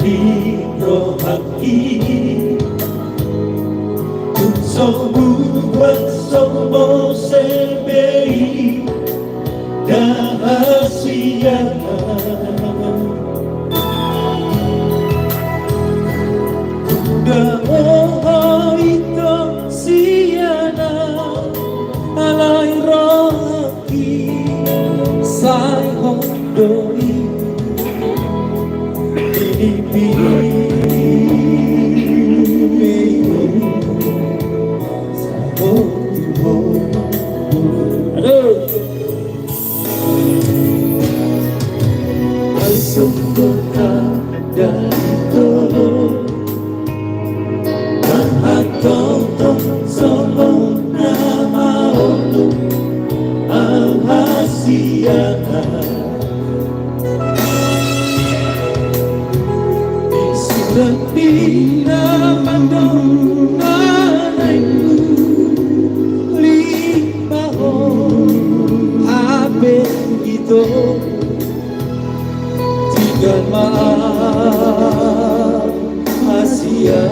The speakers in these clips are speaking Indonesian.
libro aquí. Somos CBI Rahasiaan. Damoh ito siyana alay rohaki say hondoi sungguh ada itu Mahatotong solo nama untuk Rahasiaan. Sudah pinamandong nanaymu limaho habe itu dan maaf Asia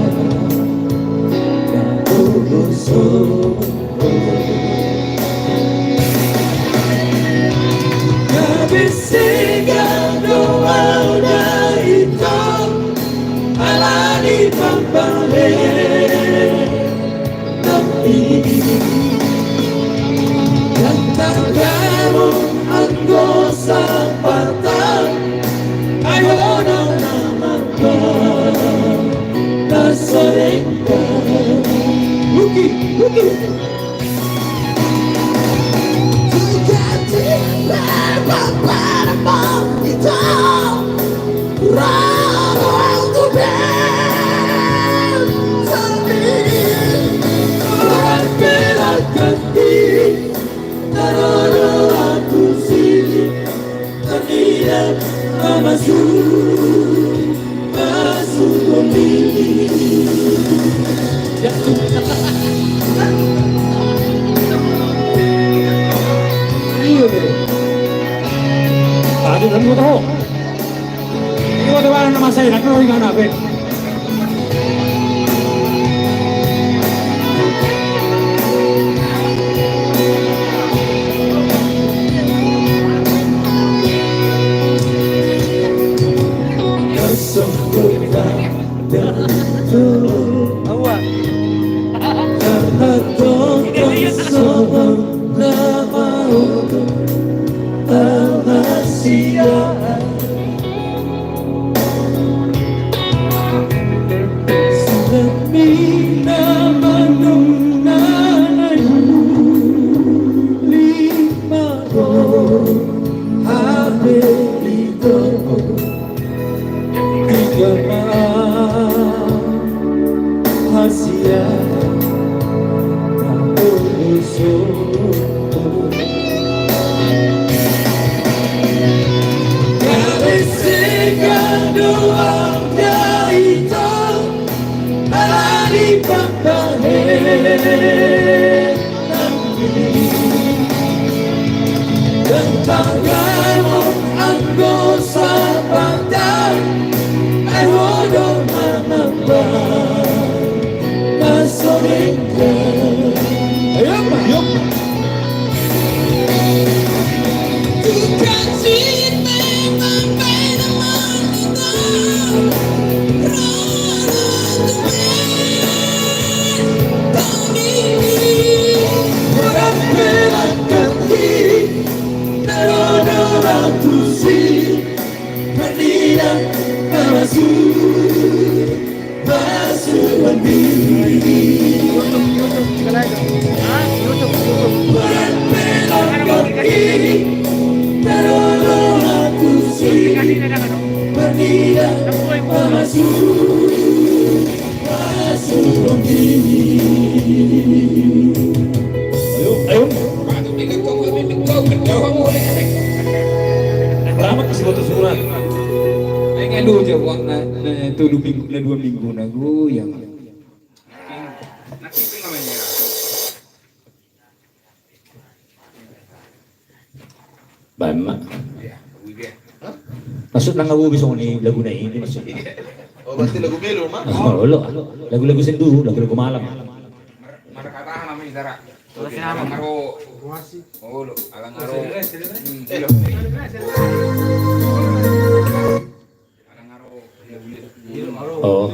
dan usul Kabisigan doa udah itu ala di pambalik tapi dan tanggamu anggosa patah ayo nama nasoreka Luki Tukati berapa itu raro tu ben sambil orang belakan diri taruh aku sini tidak masuk pemilih. Iya deh. Tadi kan gue tahu. Ini waktu mana nama saya nak tahu dengan apa? Tanggamu anggosa pandang ayo mama nasoreka ayo yuk tukasi memang beda manita Aduh jawab na itu 2 minggu nagu yang nanti namanya Bama. Maksud nang ngawu bisong ni lagu na ini maksud. Oh, berarti lagu Melo, Mak? Oh, lo. Lagu-lagu sendu, lagu-lagu malam. Markatahan namin Dara. Oke. Alang aro. Oh, lo, alang aro. Elo. Alang aro. Oh.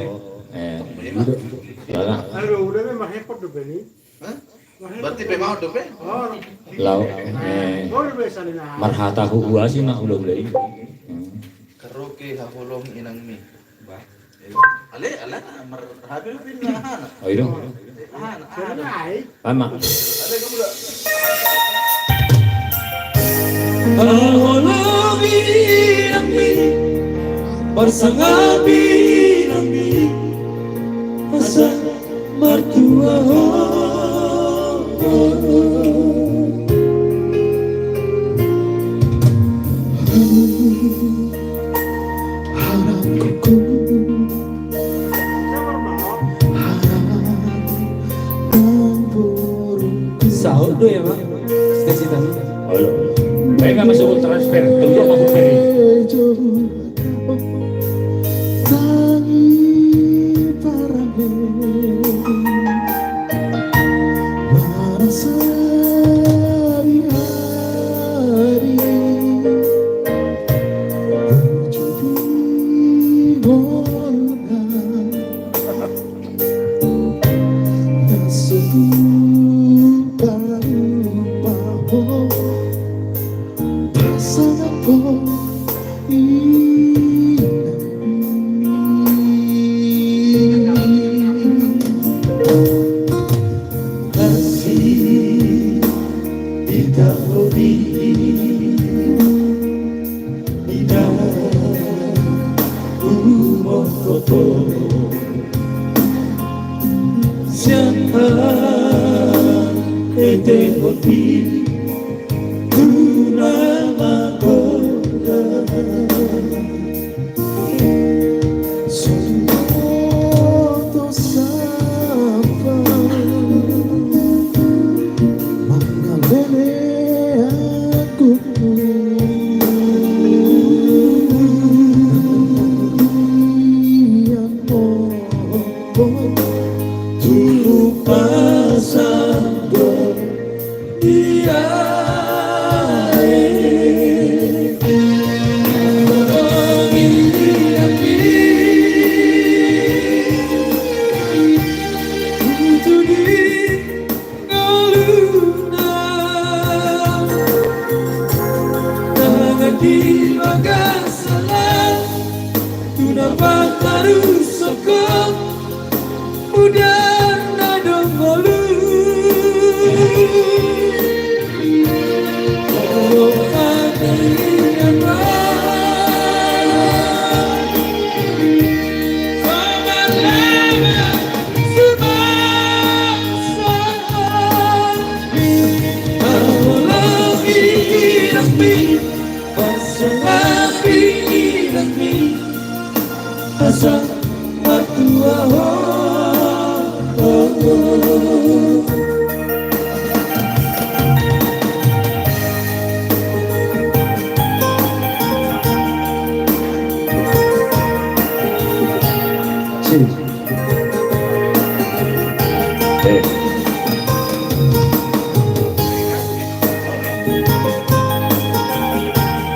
Gitu. Wala. Hah? Berarti memang udah pe? Law. Marhata huwa sih nak ulah-ulah ini. Karaoke hapolong inang mi. Ale, ala na marhabil pin na hana. Oh, itu. Hana. Pama. Ale kamu dah. Aholobi nami Bersangabi nami Asa mertua Sahur tuh ya Pak Stasi tadi Oh, lo. Baik nggak masuk transfer, tunggu masuk ferry.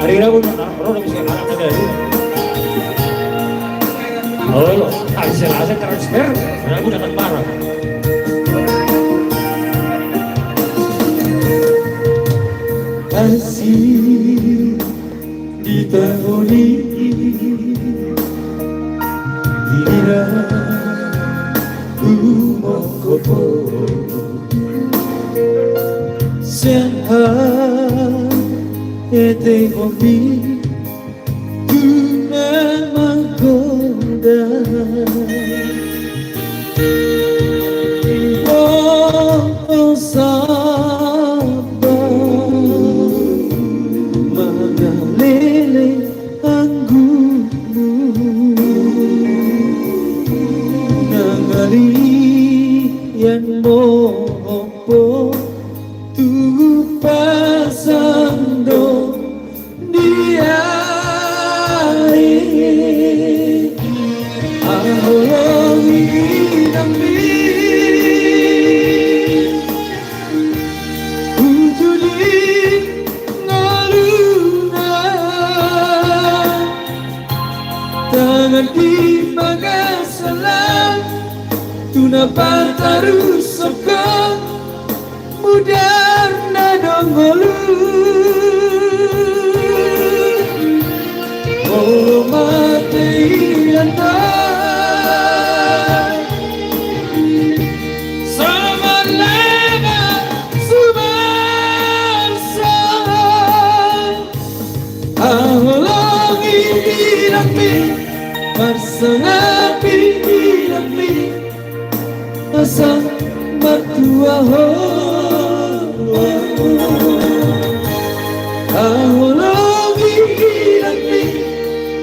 Hari Rabu orang bisa anak ada itu. Oh, hari Selasa transfer, Rabu datang barang. Kasih di tahun ini Ira Umokopo Sehat Ete kopi Guna menggoda Oh sabar Mengalele anggumu Nangali yang mopo Tu pasando dia Ahulongi nami Ujudi ngaluna Tangan di magasalan Tuna pantaru sokong Mudar nadongolu Oh mati anda Sama lama sumansa Ahulongi dinami Marsangapi dinami Asal matua ho Ahulongi dinami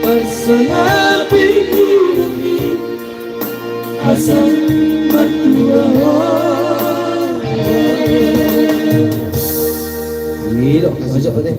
Marsangapi dinami Asal matua ho Gila, masuk apa deh?